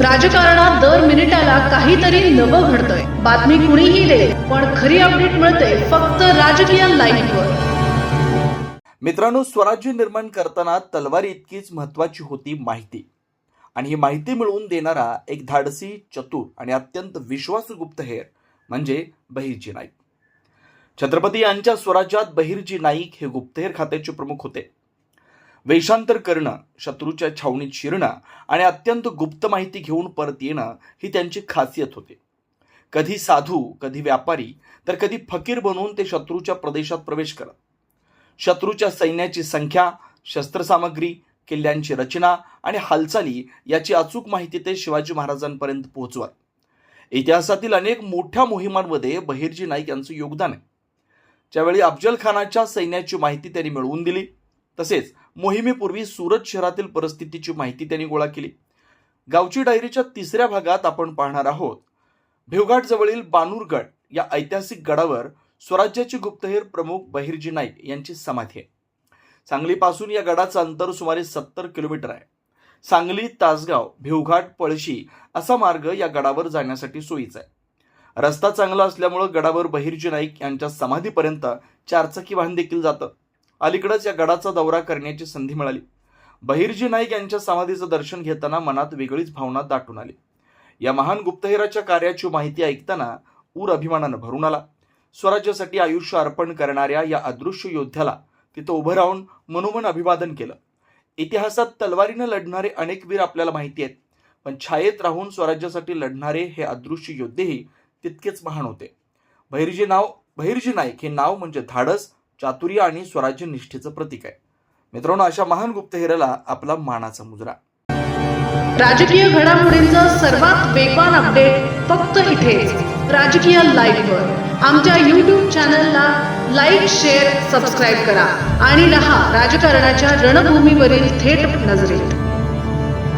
राजकारणात दर मिनिटाला काहीतरी नवं घडतंय. बातमी कुणीही दे, पण खरी अपडेट मिळते फक्त राजकीय लाईव्हवर. मित्रांनो, स्वराज्य निर्माण करताना तलवारी इतकीच महत्वाची होती माहिती. आणि ही माहिती मिळवून देणारा एक धाडसी, चतुर आणि अत्यंत विश्वासू गुप्तहेर म्हणजे बहिर्जी नाईक. छत्रपती यांच्या स्वराज्यात बहिर्जी नाईक हे गुप्तहेर खात्याचे प्रमुख होते. वेषांतर करणं, शत्रूच्या छावणीत शिरणं आणि अत्यंत गुप्त माहिती घेऊन परत येणं ही त्यांची खासियत होती. कधी साधू, कधी व्यापारी, तर कधी फकीर बनवून ते शत्रूच्या प्रदेशात प्रवेश करत. शत्रूच्या सैन्याची संख्या, शस्त्रसामग्री, किल्ल्यांची रचना आणि हालचाली याची अचूक माहिती ते शिवाजी महाराजांपर्यंत पोहोचवत. इतिहासातील अनेक मोठ्या मोहिमांमध्ये बहिर्जी नाईक यांचं योगदान आहे. ज्यावेळी अफजल खानाच्या सैन्याची माहिती त्यांनी मिळवून दिली, तसेच मोहिमेपूर्वी सुरत शहरातील परिस्थितीची माहिती त्यांनी गोळा केली. गावची डायरीच्या 3ऱ्या भागात आपण पाहणार आहोत भिवघाट जवळील बानूरगड या ऐतिहासिक गडावर स्वराज्याचे गुप्तहेर प्रमुख बहिर्जी नाईक यांची समाधी आहे. सांगलीपासून या गडाचं अंतर सुमारे 70 किलोमीटर आहे. सांगली, तासगाव, भिवघाट, पळशी असा मार्ग या गडावर जाण्यासाठी सोयीचा आहे. रस्ता चांगला असल्यामुळे गडावर बहिर्जी नाईक यांच्या समाधीपर्यंत 4चाकी वाहन देखील जातं. अलीकडेच या गडाचा दौरा करण्याची संधी मिळाली. बहिर्जी नाईक यांच्या समाधीचं दर्शन घेताना मनात वेगळीच भावना दाटून आली. या महान गुप्तहेराच्या कार्याची माहिती ऐकताना ऊर अभिमानानं भरून आला. स्वराज्यासाठी आयुष्य अर्पण करणाऱ्या या अदृश्य योद्ध्याला तिथं उभं राहून मनोमन अभिवादन केलं. इतिहासात तलवारीनं लढणारे अनेक वीर आपल्याला माहिती आहेत, पण छायेत राहून स्वराज्यासाठी लढणारे हे अदृश्य योद्धेही तितकेच महान होते. बहिर्जी नाईक हे नाव म्हणजे धाडस, चातुर्य आणि स्वराज्य निष्ठेचं प्रतीक आहे. मित्रांनो, अशा महान गुप्तहेराला आपला मानाचा मुजरा. राजकीय घडामोडींचा सर्वात वेगवान अपडेट फक्त इथेच राजकीय लाईव्हवर. आमच्या YouTube चॅनलला लाईक, शेअर, सबस्क्राईब करा आणि रहा राजकारणाच्या रणभूमीवरील थेट नजरेत.